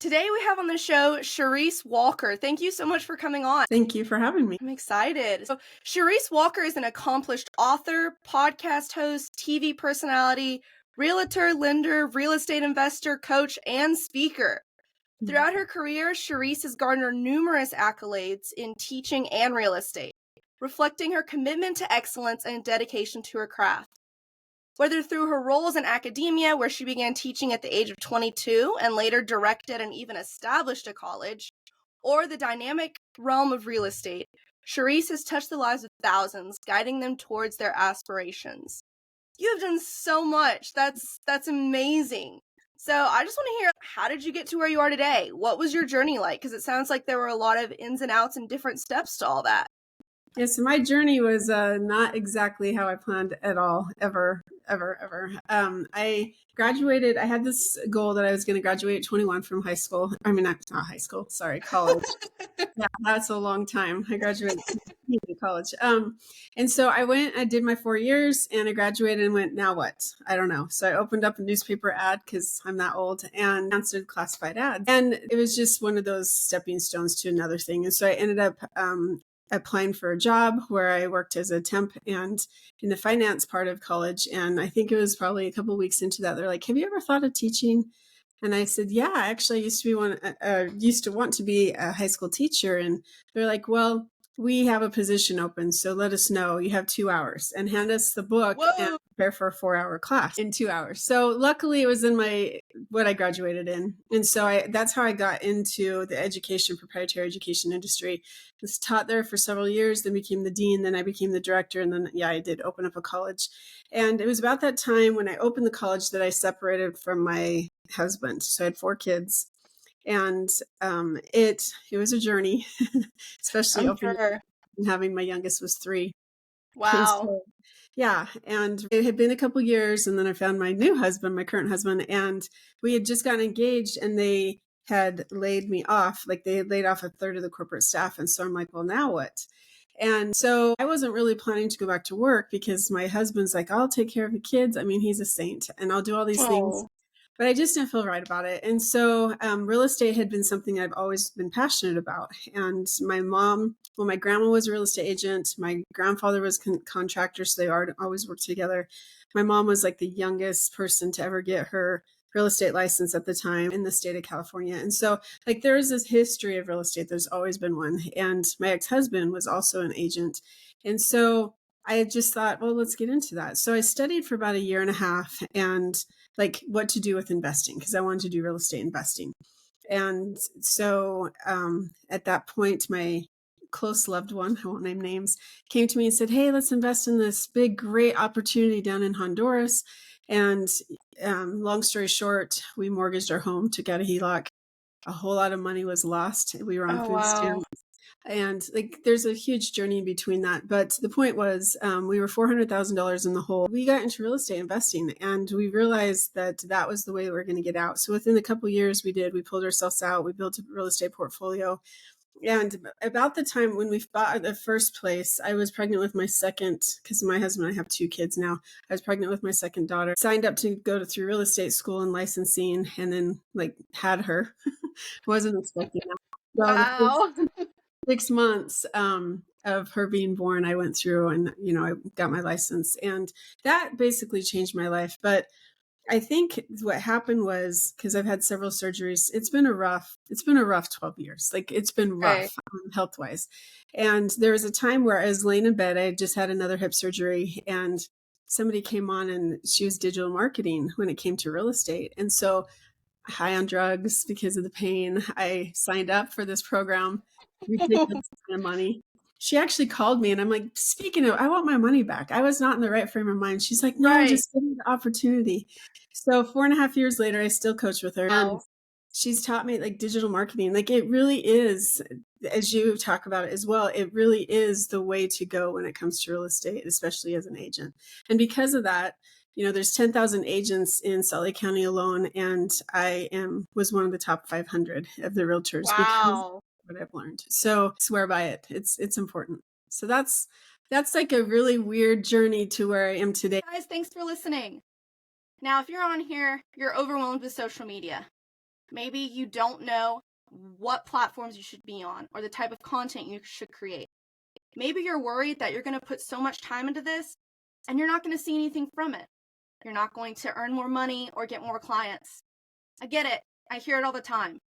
Today we have on the show Charisse Walker. Thank you so much for coming on. Thank you for having me. I'm excited. So, Charisse Walker is an accomplished author, podcast host, TV personality, realtor, lender, real estate investor, coach, and speaker. Throughout her career, Charisse has garnered numerous accolades in teaching and real estate, reflecting her commitment to excellence and dedication to her craft. Whether through her roles in academia, where she began teaching at the age of 22 and later directed and even established a college, or the dynamic realm of real estate, Charisse has touched the lives of thousands, guiding them towards their aspirations. You have done so much. That's amazing. So I just want to hear, how did you get to where you are today? What was your journey like? Because it sounds like there were a lot of ins and outs and different steps to all that. Yeah, so my journey was not exactly how I planned at all, ever. I graduated. I had this goal that I was going to graduate at 21 from high school. I mean, not high school, sorry, college. Yeah, that's a long time. I graduated from college. And so I went, I did my 4 years and I graduated and went, now what? I don't know. So I opened up a newspaper ad because I'm that old and answered classified ads. And it was just one of those stepping stones to another thing. And so I ended up applying for a job where I worked as a temp and in the finance part of college. And I think it was probably a couple of weeks into that, they're like, have you ever thought of teaching? And I said, yeah, actually I used to want to be a high school teacher. And they're like, well, we have a position open, so let us know. You have 2 hours and hand us the book and prepare for a 4-hour class in 2 hours. So luckily it was in what I graduated in. And so that's how I got into the proprietary education industry. I was taught there for several years, then became the dean, then I became the director. And then, I did open up a college. And it was about that time when I opened the college that I separated from my husband. So I had 4 kids. And it was a journey, especially opening and having my youngest was 3. Wow. So, yeah. And it had been a couple years. And then I found my new husband, my current husband, and we had just gotten engaged and they had laid me off. Like they had laid off a third of the corporate staff. And so I'm like, well, now what? And so I wasn't really planning to go back to work because my husband's like, I'll take care of the kids. I mean, he's a saint and I'll do all these things. But I just didn't feel right about it. And so real estate had been something I've always been passionate about. And my grandma was a real estate agent. My grandfather was contractor, so they always worked together. My mom was like the youngest person to ever get her real estate license at the time in the state of California. And so like there is this history of real estate. There's always been one. And my ex-husband was also an agent. And so I just thought, well, let's get into that. So I studied for about 1.5 years and like what to do with investing because I wanted to do real estate investing. And so at that point, my close loved one, I won't name names, came to me and said, hey, let's invest in this big, great opportunity down in Honduras. And long story short, we mortgaged our home, took out a HELOC. A whole lot of money was lost. We were on food stamps. And like, there's a huge journey in between that. But the point was, we were $400,000 in the hole. We got into real estate investing and we realized that was the way we were going to get out. So within a couple of years we pulled ourselves out. We built a real estate portfolio. And about the time when we bought the first place, I was pregnant with my second, because my husband and I have 2 kids now. I was pregnant with my second daughter, signed up to go through real estate school and licensing, and then like had her. Wasn't expecting that. Wow. 6 months of her being born, I went through and, I got my license and that basically changed my life. But I think what happened was because I've had several surgeries, it's been a rough 12 years. Like it's been rough health wise. And there was a time where I was laying in bed. I had just had another hip surgery and somebody came on and she was digital marketing when it came to real estate. And so high on drugs because of the pain, I signed up for this program. Ridiculous amount of money. She actually called me and I'm like, speaking of, I want my money back. I was not in the right frame of mind. She's like, no, just give me the opportunity. So 4.5 years later, I still coach with her. Wow. And she's taught me like digital marketing. Like it really is, as you talk about it as well, it really is the way to go when it comes to real estate, especially as an agent. And because of that, there's 10,000 agents in Salt Lake County alone. And I was one of the top 500 of the realtors. Wow. What I've learned. So swear by it. It's important. So that's like a really weird journey to where I am today. Guys, thanks for listening. Now, if you're on here, you're overwhelmed with social media. Maybe you don't know what platforms you should be on or the type of content you should create. Maybe you're worried that you're going to put so much time into this and you're not going to see anything from it. You're not going to earn more money or get more clients. I get it. I hear it all the time.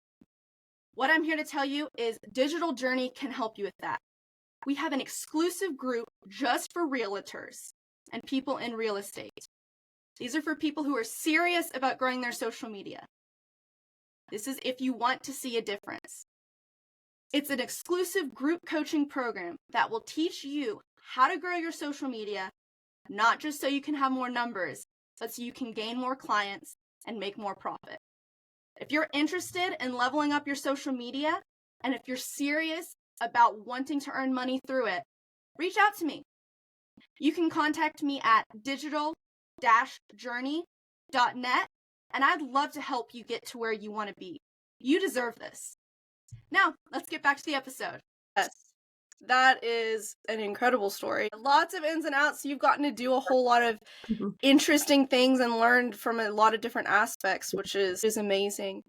What I'm here to tell you is Digital Journey can help you with that. We have an exclusive group just for realtors and people in real estate. These are for people who are serious about growing their social media. This is if you want to see a difference. It's an exclusive group coaching program that will teach you how to grow your social media, not just so you can have more numbers, but so you can gain more clients and make more profit. If you're interested in leveling up your social media, and if you're serious about wanting to earn money through it, reach out to me. You can contact me at digital-journey.net, and I'd love to help you get to where you want to be. You deserve this. Now, let's get back to the episode. Yes, that is an incredible story. Lots of ins and outs. You've gotten to do a whole lot of interesting things and learned from a lot of different aspects, which is amazing.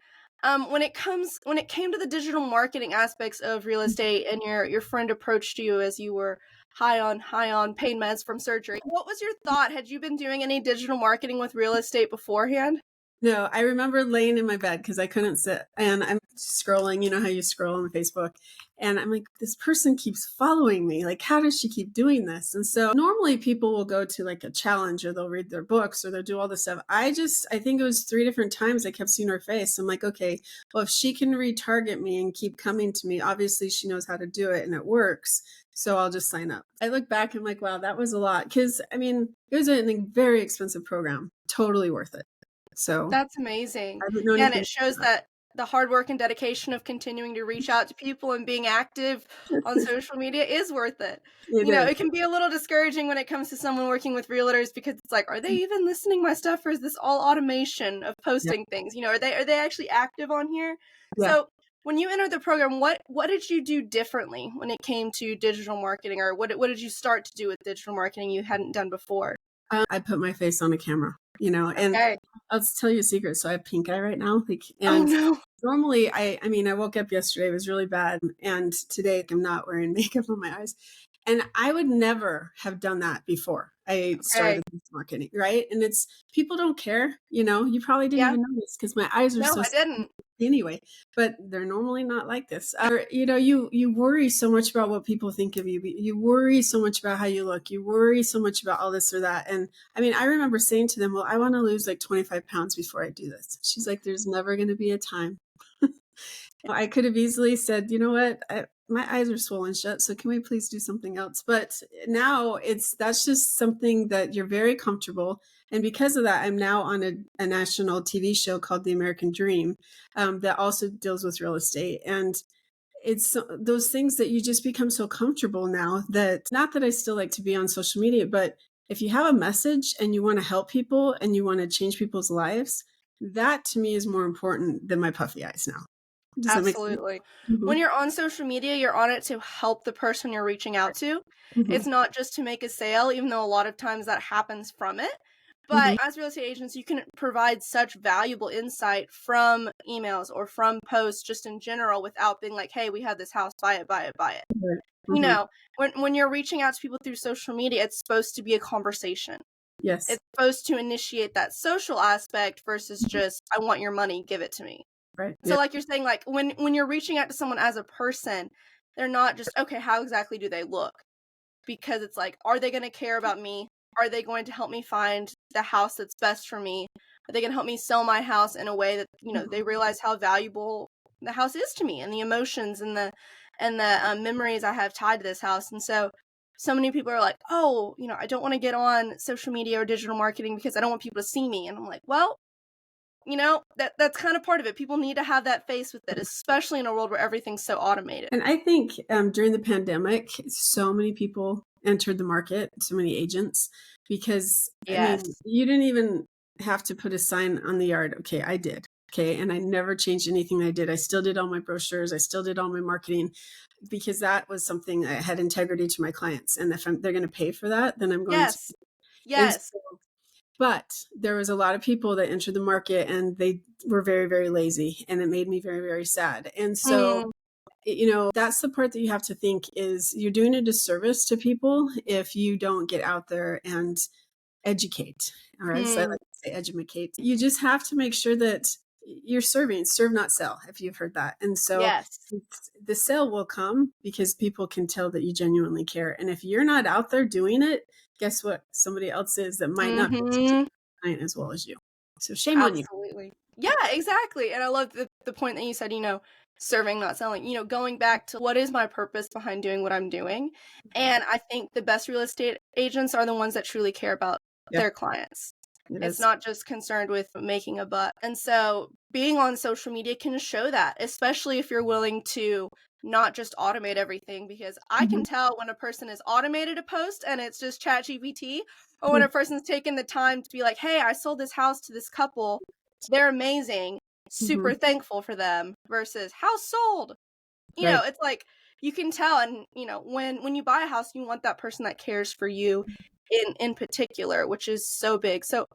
When it came to the digital marketing aspects of real estate, and your friend approached you as you were high on pain meds from surgery, what was your thought? Had you been doing any digital marketing with real estate beforehand? No, I remember laying in my bed because I couldn't sit, and I'm scrolling, you know how you scroll on Facebook, and I'm like, this person keeps following me. Like, how does she keep doing this? And so normally people will go to like a challenge, or they'll read their books, or they'll do all this stuff. I think it was 3 different times I kept seeing her face. I'm like, okay, well, if she can retarget me and keep coming to me, obviously she knows how to do it and it works. So I'll just sign up. I look back and I'm like, wow, that was a lot. Because I mean, it was a very expensive program, totally worth it. So that's amazing. I don't know Yeah, and anything it shows that the hard work and dedication of continuing to reach out to people and being active on social media is worth it. It can be a little discouraging when it comes to someone working with realtors, because it's like, are they even listening to my stuff, or is this all automation of posting things? Are they actually active on here? Yeah. So when you entered the program, what did you do differently when it came to digital marketing, or what did you start to do with digital marketing you hadn't done before? I put my face on a camera, and okay. I'll tell you a secret. So I have pink eye right now. Oh no. Normally I woke up yesterday, it was really bad. And today I'm not wearing makeup on my eyes. And I would never have done that before I started this marketing, right? And it's, people don't care, you probably didn't even notice because my eyes are no, so I didn't. Anyway, but they're normally not like this. Or, you worry so much about what people think of you. You worry so much about how you look. You worry so much about all this or that. And I remember saying to them, well, I want to lose like 25 pounds before I do this. She's like, there's never going to be a time. I could have easily said, you know what, my eyes are swollen shut, so can we please do something else? But now that's just something that you're very comfortable. And because of that, I'm now on a national TV show called The American Dream that also deals with real estate. And it's those things that you just become so comfortable now, that not that I still like to be on social media, but if you have a message and you want to help people and you want to change people's lives, that to me is more important than my puffy eyes now. Does Absolutely. When you're on social media, you're on it to help the person you're reaching out to. It's not just to make a sale, even though a lot of times that happens from it. But as real estate agents, you can provide such valuable insight from emails or from posts just in general, without being like, hey, we have this house, buy it, buy it, buy it. When you're reaching out to people through social media, it's supposed to be a conversation. Yes. It's supposed to initiate that social aspect versus just, I want your money, give it to me. Right. So like you're saying, like when you're reaching out to someone as a person, they're not just, okay, how exactly do they look? Because it's like, are they going to care about me? Are they going to help me find the house that's best for me? Are they going to help me sell my house in a way that, they realize how valuable the house is to me, and the emotions and the memories I have tied to this house? And so many people are like, oh, I don't want to get on social media or digital marketing because I don't want people to see me. And I'm like, well, that's kind of part of it. People need to have that face with it, especially in a world where everything's so automated. And I think during the pandemic, so many people entered the market, so many agents, because you didn't even have to put a sign on the yard. Okay, I did. Okay, and I never changed anything I did. I still did all my brochures. I still did all my marketing, because that was something that had integrity to my clients. And if they're going to pay for that, then I'm going to. Yes. But there was a lot of people that entered the market and they were very, very lazy, and it made me very, very sad. And so, that's the part that you have to think is you're doing a disservice to people if you don't get out there and educate, or as I like to say, educate. You just have to make sure that you're serving, serve, not sell, if you've heard that. And so Yes. the sale will come because people can tell that you genuinely care. And if you're not out there doing it, guess what? Somebody else is that might not be able to do the client as well as you. So shame on you. Absolutely. Yeah, exactly. And I love the point that you said, serving, not selling, going back to what is my purpose behind doing what I'm doing. And I think the best real estate agents are the ones that truly care about their clients. It's not just concerned with making a buck. And so being on social media can show that, especially if you're willing to not just automate everything, because I can tell when a person has automated a post and it's just ChatGPT, or when a person's taken the time to be like, hey, I sold this house to this couple. They're amazing. Super thankful for them, versus house sold. It's like you can tell. And, when you buy a house, you want that person that cares for you in particular, which is so big. So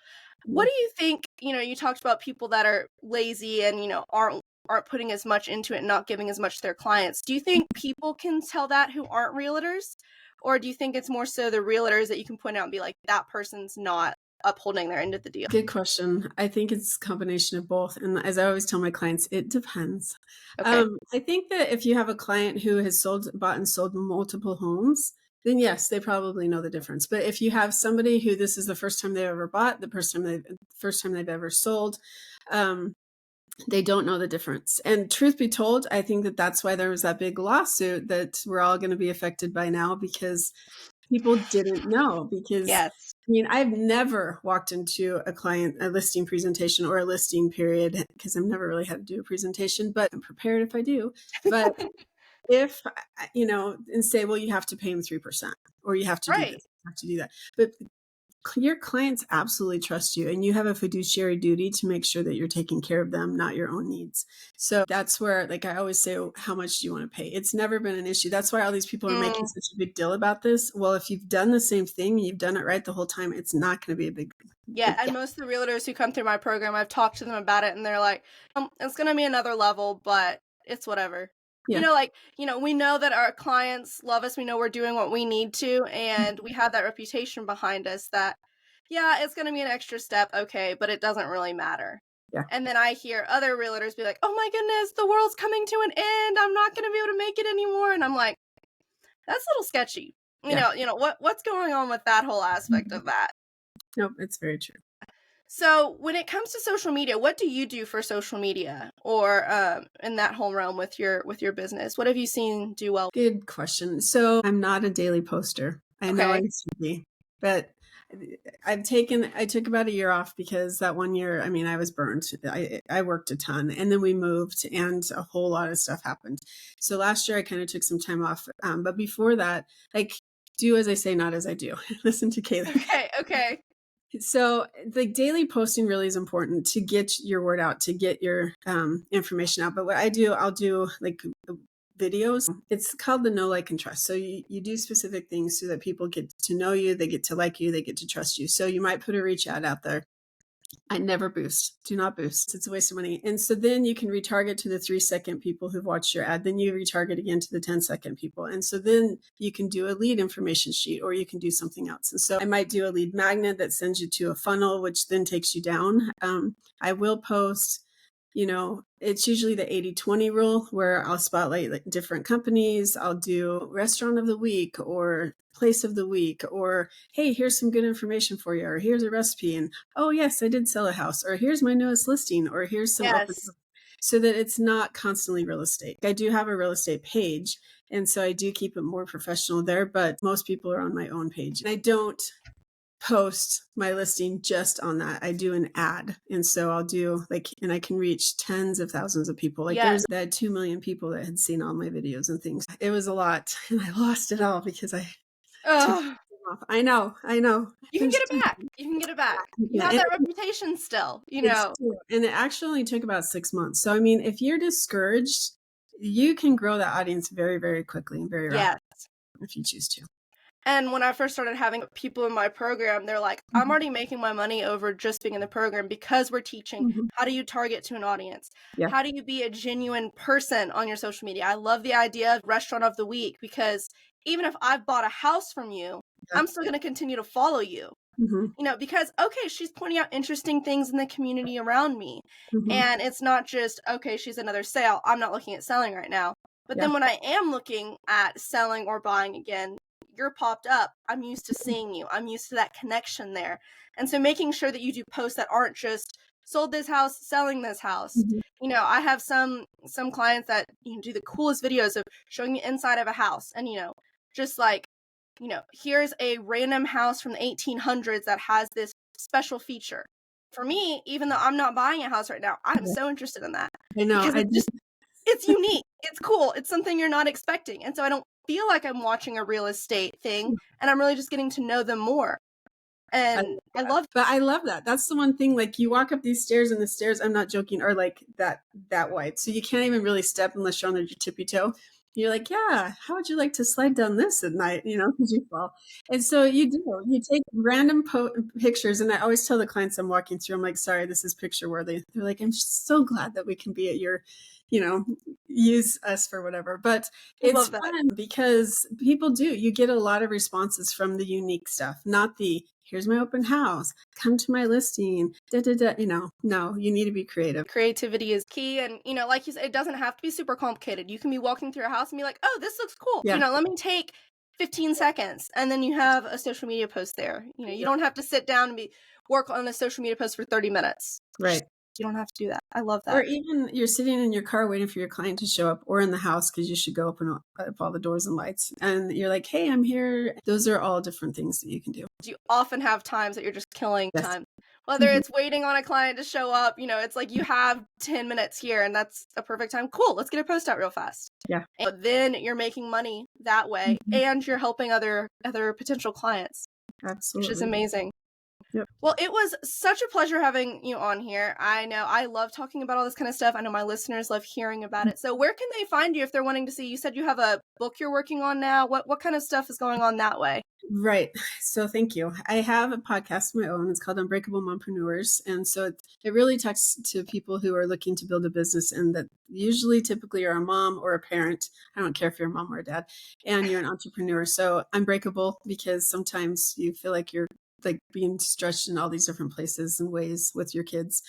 what do you think, you talked about people that are lazy and, aren't putting as much into it and not giving as much to their clients. Do you think people can tell that who aren't realtors? Or do you think it's more so the realtors that you can point out and be like, that person's not upholding their end of the deal? Good question. I think it's a combination of both. And as I always tell my clients, it depends. Okay. I think that if you have a client who has bought and sold multiple homes, then yes, they probably know the difference. But if you have somebody who this is the first time they've ever bought, the first time they've ever sold, they don't know the difference. And truth be told, I think that that's why there was that big lawsuit that we're all going to be affected by now, because people didn't know. Because Yes. I mean, I've never walked into a listing presentation or a listing period, because I've never really had to do a presentation, but I'm prepared if I do. But if, and say, well, you have to pay them 3%, or you have to do this, you have to do that. But your clients absolutely trust you, and you have a fiduciary duty to make sure that you're taking care of them, not your own needs. So that's where, like I always say, how much do you want to pay? It's never been an issue. That's why all these people are making such a big deal about this. Well, if you've done the same thing, you've done it right the whole time, it's not going to be a big and most of the realtors who come through my program, I've talked to them about it, and they're like, it's going to be another level, but it's whatever. We know that our clients love us. We know we're doing what we need to, and we have that reputation behind us that, it's going to be an extra step, okay, but it doesn't really matter. Yeah. And then I hear other realtors be like, oh my goodness, the world's coming to an end. I'm not going to be able to make it anymore. And I'm like, that's a little sketchy. What's going on with that whole aspect of that? Nope, it's very true. So when it comes to social media, what do you do for social media, or in that whole realm with your business? What have you seen do well? Good question. So I'm not a daily poster. I know I used to be, but I took about a year off, because that one year, I mean, I was burned. I worked a ton, and then we moved and a whole lot of stuff happened. So last year I kind of took some time off. But before that, like, do as I say, not as I do. Listen to Kayla. Okay. So the daily posting really is important to get your word out, to get your information out. But what I do, I'll do like videos. It's called the know, like, and trust. So you do specific things so that people get to know you, they get to like you, they get to trust you. So you might put a reach out there. I never boost. Do not boost. It's a waste of money. And so then you can retarget to the 3-second people who've watched your ad. Then you retarget again to the 10-second people. And so then you can do a lead information sheet, or you can do something else. And so I might do a lead magnet that sends you to a funnel, which then takes you down. I will post, it's usually the 80-20 rule, where I'll spotlight like different companies. I'll do restaurant of the week, or place of the week, or, hey, here's some good information for you, or here's a recipe, and oh yes, I did sell a house, or here's my newest listing, or here's some open, so that it's not constantly real estate. I do have a real estate page, and so I do keep it more professional there, but most people are on my own page. And I don't post my listing just on that. I do an ad. And so I'll do and I can reach tens of thousands of people. There's that 2 million people that had seen all my videos and things. It was a lot, and I lost it all because I took it off. I know. You can get it back. You have that reputation still, And it actually only took about 6 months. So, I mean, if you're discouraged, you can grow that audience very, very quickly and very rapidly if you choose to. And when I first started having people in my program, they're like, I'm Mhm. already making my money over just being in the program because we're teaching Mhm. how do you target to an audience? Yeah. How do you be a genuine person on your social media? I love the idea of restaurant of the week because even if I've bought a house from you, Yeah. I'm still going to continue to follow you. Mhm. Because, okay, she's pointing out interesting things in the community around me. Mhm. And it's not just, okay, she's another sale. I'm not looking at selling right now. But Yeah. then when I am looking at selling or buying again, you're popped up. I'm used to seeing you. I'm used to that connection there. And so making sure that you do posts that aren't just sold this house, selling this house. Mhm. I have some clients that do the coolest videos of showing the inside of a house and just like here's a random house from the 1800s that has this special feature. For me, even though I'm not buying a house right now, I'm Yeah. so interested in that I know. because it's unique. It's cool. It's something you're not expecting. And so I don't feel like I'm watching a real estate thing and I'm really just getting to know them more. I And love I that. love But I love that. That's the one thing, like you walk up these stairs and the stairs, I'm not joking, are like that wide. So you can't even really step unless you're on your tippy toe. You're like, yeah, how would you like to slide down this at night? Because you fall. And so you take random pictures. And I always tell the clients I'm walking through, I'm like, sorry, this is picture worthy. They're like, I'm so glad that we can be at your, you know, use us for whatever. But I it's love that. fun because people do. You get a lot of responses from the unique stuff, not the here's my open house, come to my listing, da da da. No, you need to be creative. Creativity is key. And, like you said, it doesn't have to be super complicated. You can be walking through a house and be like, oh, this looks cool. Yeah. Let me take 15 seconds. And then you have a social media post there. You don't have to sit down and work on a social media post for 30 minutes. Right. You don't have to do that. I love that. Or even you're sitting in your car waiting for your client to show up, or in the house because you should go open up all the doors and lights. And you're like, hey, I'm here. Those are all different things that you can do. You often have times that you're just killing Yes. time. Whether Mhm. it's waiting on a client to show up, it's like you have 10 minutes here and that's a perfect time. Cool, let's get a post out real fast. Yeah. And then you're making money that way and you're helping other potential clients, which is Absolutely. amazing. Yep. Well, it was such a pleasure having you on here. I know I love talking about all this kind of stuff. I know my listeners love hearing about it. So where can they find you if they're wanting to see? You said you have a book you're working on now. What kind of stuff is going on that way? Right. So thank you. I have a podcast of my own. It's called Unbreakable Momprenuers. And so it really talks to people who are looking to build a business and that usually typically are a mom or a parent. I don't care if you're a mom or a dad and you're an entrepreneur. So Unbreakable because sometimes you feel like you're like being stretched in all these different places and ways with your kids.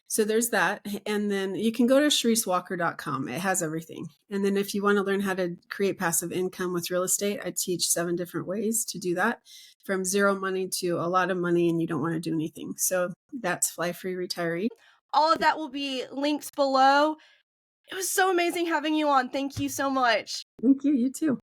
So there's that. And then you can go to CharisseWalker.com. It has everything. And then if you want to learn how to create passive income with real estate, I teach 7 different ways to do that from zero money to a lot of money and you don't want to do anything. So that's Fly Free Retiree. All of that will be linked below. It was so amazing having you on. Thank you so much. Thank you. You too.